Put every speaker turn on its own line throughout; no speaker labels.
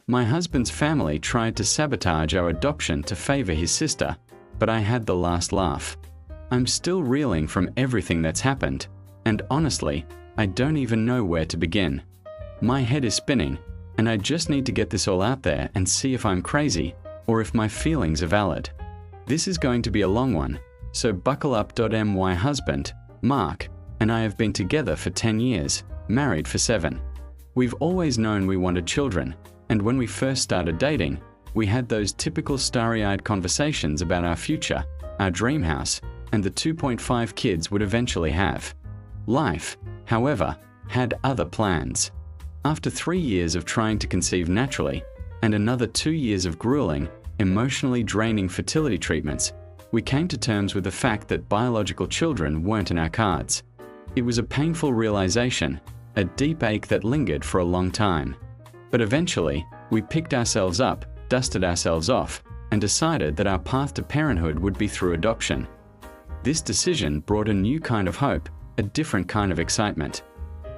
My husband's family tried to sabotage our adoption to favor his sister, but I had the last laugh. I'm still reeling from everything that's happened, and honestly, I don't even know where to begin. My head is spinning, and I just need to get this all out there and see if I'm crazy or if my feelings are valid. This is going to be a long one, so buckle up. My husband, Mark, and I have been together for 10 years, married for 7. We've always known we wanted children, and when we first started dating, we had those typical starry-eyed conversations about our future, our dream house, and the 2.5 kids would eventually have. Life, however, had other plans. After 3 years of trying to conceive naturally, and another 2 years of grueling, emotionally draining fertility treatments, we came to terms with the fact that biological children weren't in our cards. It was a painful realization, a deep ache that lingered for a long time. But eventually, we picked ourselves up, dusted ourselves off, and decided that our path to parenthood would be through adoption. This decision brought a new kind of hope, a different kind of excitement.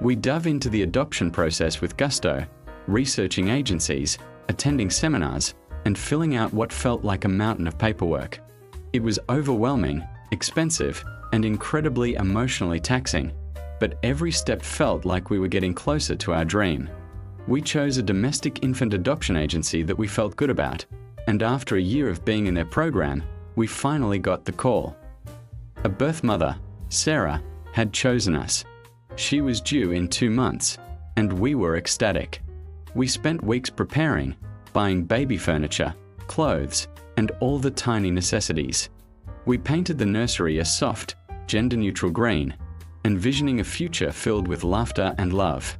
We dove into the adoption process with gusto, researching agencies, attending seminars, and filling out what felt like a mountain of paperwork. It was overwhelming, expensive, and incredibly emotionally taxing, but every step felt like we were getting closer to our dream. We chose a domestic infant adoption agency that we felt good about, and after a year of being in their program, we finally got the call. A birth mother, Sarah, had chosen us. She was due in 2 months, and we were ecstatic. We spent weeks preparing, buying baby furniture, clothes, and all the tiny necessities. We painted the nursery a soft, gender-neutral green, envisioning a future filled with laughter and love.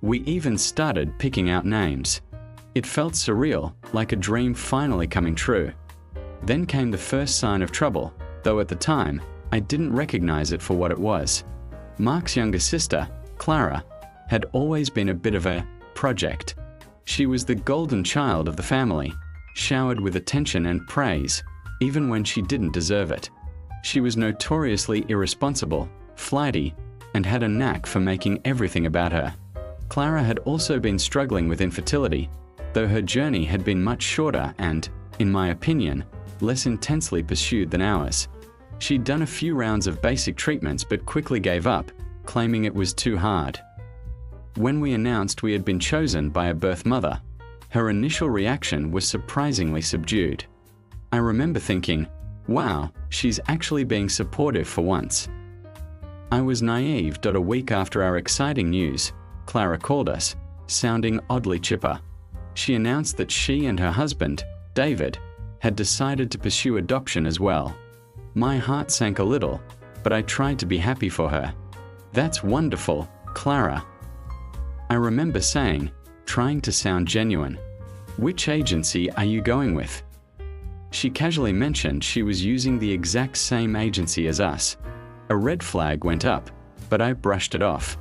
We even started picking out names. It felt surreal, like a dream finally coming true. Then came the first sign of trouble, though at the time, I didn't recognize it for what it was. Mark's younger sister, Clara, had always been a bit of a project. She was the golden child of the family, showered with attention and praise, even when she didn't deserve it. She was notoriously irresponsible, flighty, and had a knack for making everything about her. Clara had also been struggling with infertility, though her journey had been much shorter and, in my opinion, less intensely pursued than ours. She'd done a few rounds of basic treatments but quickly gave up, claiming it was too hard. When we announced we had been chosen by a birth mother, her initial reaction was surprisingly subdued. I remember thinking, wow, she's actually being supportive for once. I was naive. A week after our exciting news, Clara called us, sounding oddly chipper. She announced that she and her husband, David, had decided to pursue adoption as well. My heart sank a little, but I tried to be happy for her. "That's wonderful, Clara." I remember saying, trying to sound genuine, "Which agency are you going with?" She casually mentioned she was using the exact same agency as us. A red flag went up, but I brushed it off.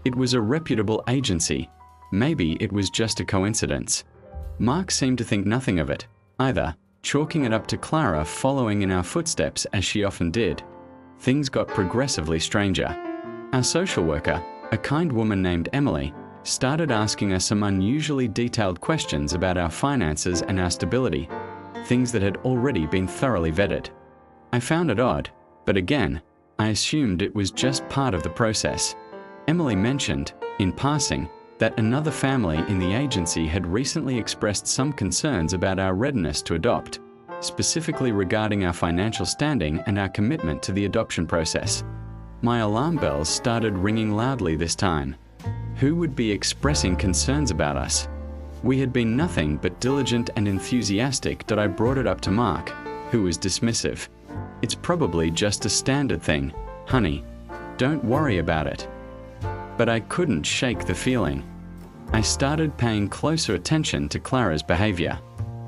It was a reputable agency. Maybe it was just a coincidence. Mark seemed to think nothing of it, either, chalking it up to Clara following in our footsteps as she often did. Things got progressively stranger. Our social worker, a kind woman named Emily, started asking us some unusually detailed questions about our finances and our stability, things that had already been thoroughly vetted. I found it odd, but again, I assumed it was just part of the process. Emily mentioned, in passing, that another family in the agency had recently expressed some concerns about our readiness to adopt, specifically regarding our financial standing and our commitment to the adoption process. My alarm bells started ringing loudly this time. Who would be expressing concerns about us? We had been nothing but diligent and enthusiastic. I brought it up to Mark, who was dismissive. "It's probably just a standard thing, honey. Don't worry about it." But I couldn't shake the feeling. I started paying closer attention to Clara's behavior.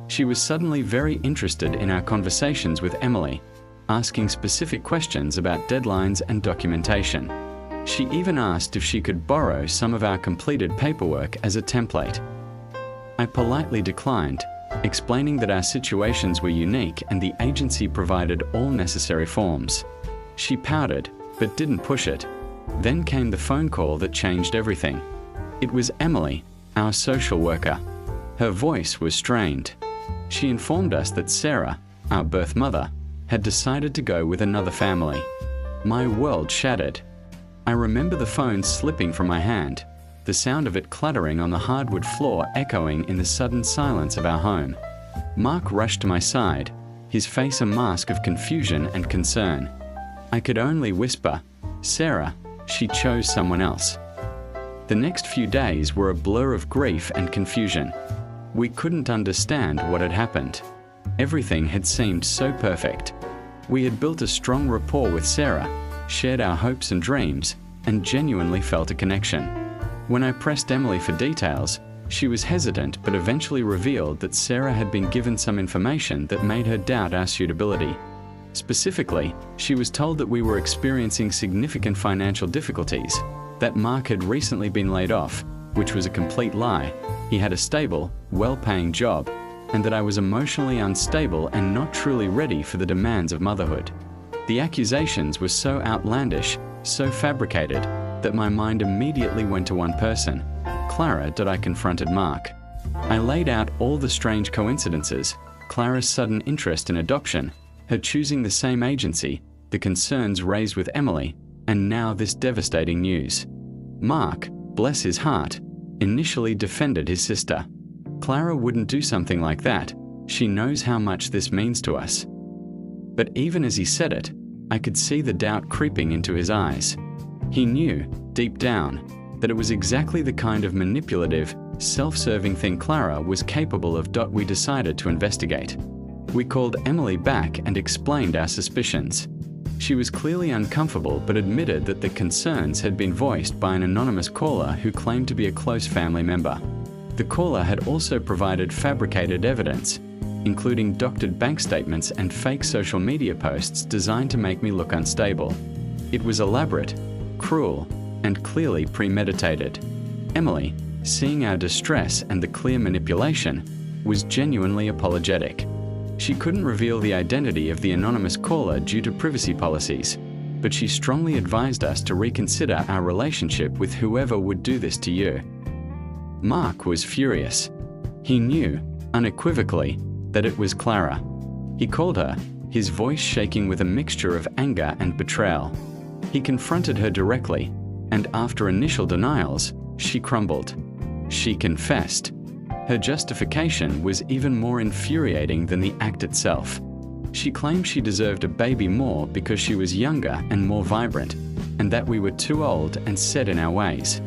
She was suddenly very interested in our conversations with Emily, asking specific questions about deadlines and documentation. She even asked if she could borrow some of our completed paperwork as a template. I politely declined, explaining that our situations were unique and the agency provided all necessary forms. She pouted, but didn't push it. Then came the phone call that changed everything. It was Emily, our social worker. Her voice was strained. She informed us that Sarah, our birth mother, had decided to go with another family. My world shattered. I remember the phone slipping from my hand, the sound of it clattering on the hardwood floor echoing in the sudden silence of our home. Mark rushed to my side, his face a mask of confusion and concern. I could only whisper, "Sarah, she chose someone else." The next few days were a blur of grief and confusion. We couldn't understand what had happened. Everything had seemed so perfect. We had built a strong rapport with Sarah, shared our hopes and dreams, and genuinely felt a connection. When I pressed Emily for details, she was hesitant but eventually revealed that Sarah had been given some information that made her doubt our suitability. Specifically, she was told that we were experiencing significant financial difficulties, that Mark had recently been laid off, which was a complete lie. He had a stable, well-paying job, and that I was emotionally unstable and not truly ready for the demands of motherhood. The accusations were so outlandish, so fabricated, that my mind immediately went to one person, Clara. I confronted Mark. I laid out all the strange coincidences, Clara's sudden interest in adoption, her choosing the same agency, the concerns raised with Emily, and now this devastating news. Mark, bless his heart, initially defended his sister. Clara wouldn't do something like that. She knows how much this means to us. But even as he said it, I could see the doubt creeping into his eyes. He knew, deep down, that it was exactly the kind of manipulative, self-serving thing Clara was capable of. We decided to investigate. We called Emily back and explained our suspicions. She was clearly uncomfortable but admitted that the concerns had been voiced by an anonymous caller who claimed to be a close family member. The caller had also provided fabricated evidence, including doctored bank statements and fake social media posts designed to make me look unstable. It was elaborate, cruel, and clearly premeditated. Emily, seeing our distress and the clear manipulation, was genuinely apologetic. She couldn't reveal the identity of the anonymous caller due to privacy policies, but she strongly advised us to reconsider our relationship with whoever would do this to you. Mark was furious. He knew, unequivocally, that it was Clara. He called her, his voice shaking with a mixture of anger and betrayal. He confronted her directly, and after initial denials, she crumbled. She confessed. Her justification was even more infuriating than the act itself. She claimed she deserved a baby more because she was younger and more vibrant, and that we were too old and set in our ways.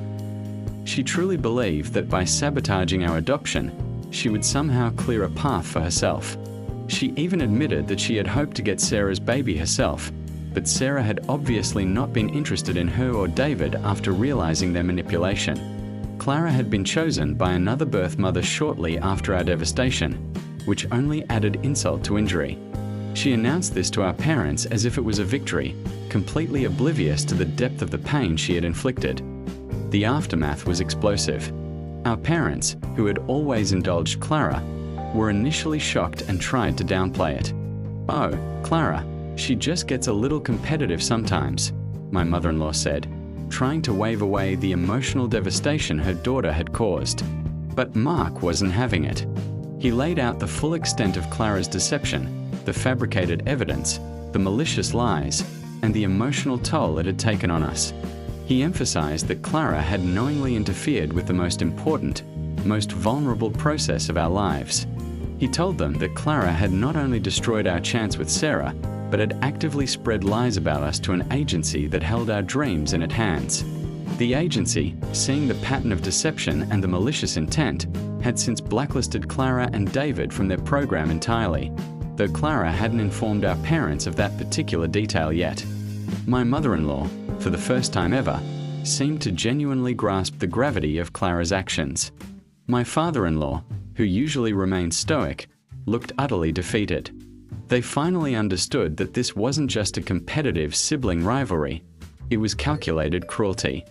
She truly believed that by sabotaging our adoption, she would somehow clear a path for herself. She even admitted that she had hoped to get Sarah's baby herself, but Sarah had obviously not been interested in her or David after realizing their manipulation. Clara had been chosen by another birth mother shortly after our devastation, which only added insult to injury. She announced this to our parents as if it was a victory, completely oblivious to the depth of the pain she had inflicted. The aftermath was explosive. Our parents, who had always indulged Clara, were initially shocked and tried to downplay it. "Oh, Clara, she just gets a little competitive sometimes," my mother-in-law said, trying to wave away the emotional devastation her daughter had caused. But Mark wasn't having it. He laid out the full extent of Clara's deception, the fabricated evidence, the malicious lies, and the emotional toll it had taken on us. He emphasized that Clara had knowingly interfered with the most important, most vulnerable process of our lives. He told them that Clara had not only destroyed our chance with Sarah, but had actively spread lies about us to an agency that held our dreams in its hands. The agency, seeing the pattern of deception and the malicious intent, had since blacklisted Clara and David from their program entirely, though Clara hadn't informed our parents of that particular detail yet. My mother-in-law, for the first time ever, seemed to genuinely grasp the gravity of Clara's actions. My father-in-law, who usually remained stoic, looked utterly defeated. They finally understood that this wasn't just a competitive sibling rivalry, it was calculated cruelty.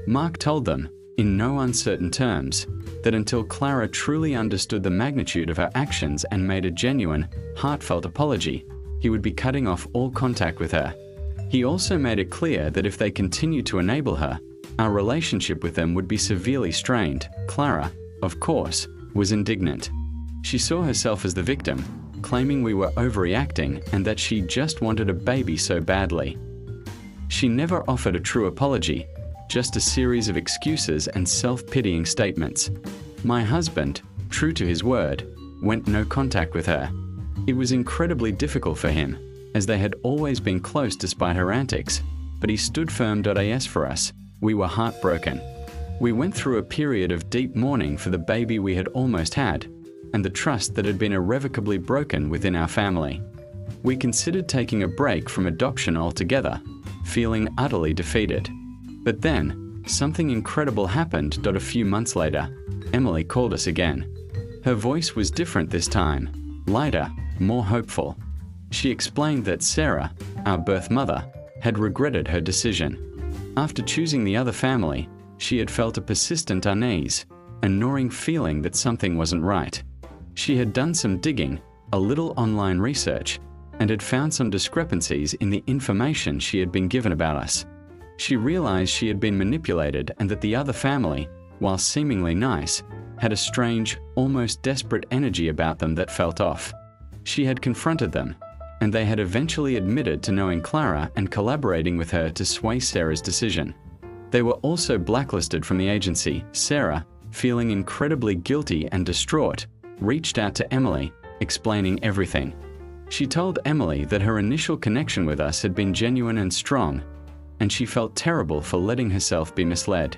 Mark told them, in no uncertain terms, that until Clara truly understood the magnitude of her actions and made a genuine, heartfelt apology, he would be cutting off all contact with her. He also made it clear that if they continued to enable her, our relationship with them would be severely strained. Clara, of course, was indignant. She saw herself as the victim, claiming we were overreacting and that she just wanted a baby so badly. She never offered a true apology, just a series of excuses and self-pitying statements. My husband, true to his word, went no contact with her. It was incredibly difficult for him, as they had always been close despite her antics, but he stood firm.as for us. We were heartbroken. We went through a period of deep mourning for the baby we had almost had, and the trust that had been irrevocably broken within our family. We considered taking a break from adoption altogether, feeling utterly defeated. But then, something incredible happened. A few months later, Emily called us again. Her voice was different this time, lighter, more hopeful. She explained that Sarah, our birth mother, had regretted her decision. After choosing the other family, she had felt a persistent unease, a gnawing feeling that something wasn't right. She had done some digging, a little online research, and had found some discrepancies in the information she had been given about us. She realized she had been manipulated and that the other family, while seemingly nice, had a strange, almost desperate energy about them that felt off. She had confronted them, and they had eventually admitted to knowing Clara and collaborating with her to sway Sarah's decision. They were also blacklisted from the agency. Sarah, feeling incredibly guilty and distraught, reached out to Emily, explaining everything. She told Emily that her initial connection with us had been genuine and strong, and she felt terrible for letting herself be misled.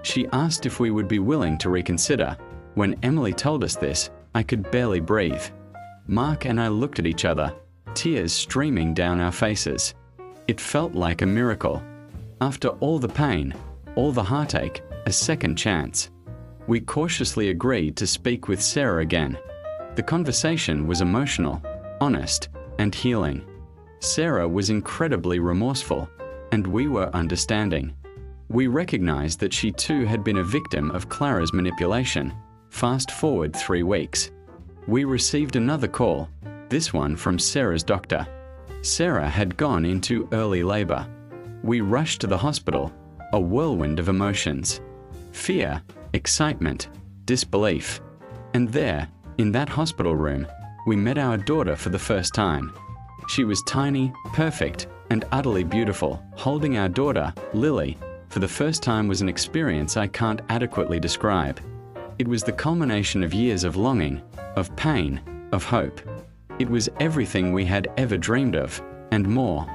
She asked if we would be willing to reconsider. When Emily told us this, I could barely breathe. Mark and I looked at each other, tears streaming down our faces. It felt like a miracle. After all the pain, all the heartache, a second chance. We cautiously agreed to speak with Sarah again. The conversation was emotional, honest, and healing. Sarah was incredibly remorseful, and we were understanding. We recognized that she too had been a victim of Clara's manipulation. Fast forward 3 weeks. We received another call, this one from Sarah's doctor. Sarah had gone into early labor. We rushed to the hospital, a whirlwind of emotions. Fear, excitement, disbelief. And there, in that hospital room, we met our daughter for the first time. She was tiny, perfect, and utterly beautiful. Holding our daughter, Lily, for the first time was an experience I can't adequately describe. It was the culmination of years of longing, of pain, of hope. It was everything we had ever dreamed of, and more.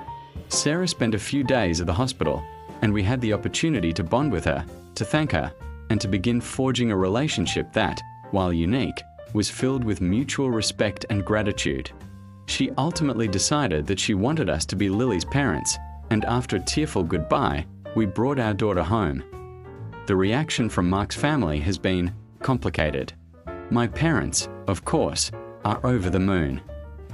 Sarah spent a few days at the hospital, and we had the opportunity to bond with her, to thank her, and to begin forging a relationship that, while unique, was filled with mutual respect and gratitude. She ultimately decided that she wanted us to be Lily's parents, and after a tearful goodbye, we brought our daughter home. The reaction from Mark's family has been complicated. My parents, of course, are over the moon.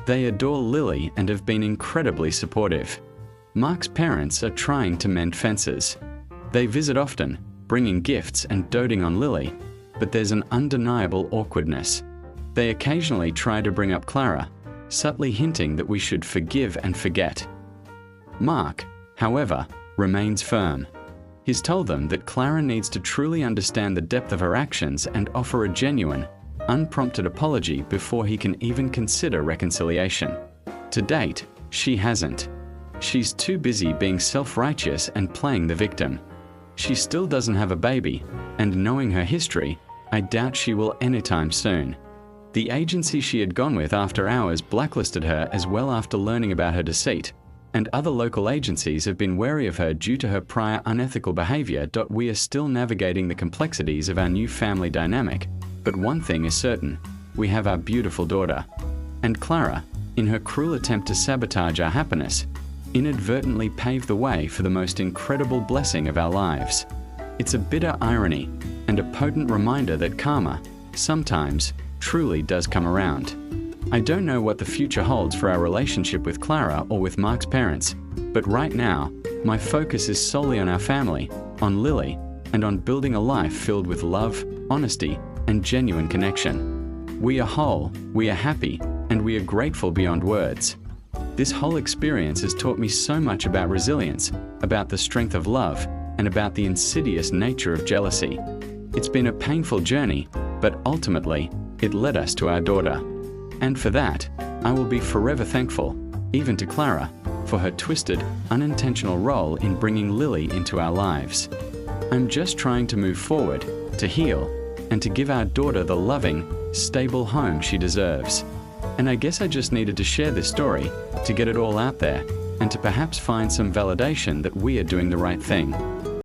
They adore Lily and have been incredibly supportive. Mark's parents are trying to mend fences. They visit often, bringing gifts and doting on Lily, but there's an undeniable awkwardness. They occasionally try to bring up Clara, subtly hinting that we should forgive and forget. Mark, however, remains firm. He's told them that Clara needs to truly understand the depth of her actions and offer a genuine, unprompted apology before he can even consider reconciliation. To date, she hasn't. She's too busy being self-righteous and playing the victim. She still doesn't have a baby, and knowing her history, I doubt she will anytime soon. The agency she had gone with after hours blacklisted her as well after learning about her deceit, and other local agencies have been wary of her due to her prior unethical behavior. We are still navigating the complexities of our new family dynamic, but one thing is certain, we have our beautiful daughter. And Clara, in her cruel attempt to sabotage our happiness, inadvertently paved the way for the most incredible blessing of our lives. It's a bitter irony and a potent reminder that karma, sometimes, truly does come around. I don't know what the future holds for our relationship with Clara or with Mark's parents, but right now, my focus is solely on our family, on Lily, and on building a life filled with love, honesty, and genuine connection. We are whole, we are happy, and we are grateful beyond words. This whole experience has taught me so much about resilience, about the strength of love, and about the insidious nature of jealousy. It's been a painful journey, but ultimately, it led us to our daughter. And for that, I will be forever thankful, even to Clara, for her twisted, unintentional role in bringing Lily into our lives. I'm just trying to move forward, to heal, and to give our daughter the loving, stable home she deserves. And I guess I just needed to share this story to get it all out there and to perhaps find some validation that we are doing the right thing.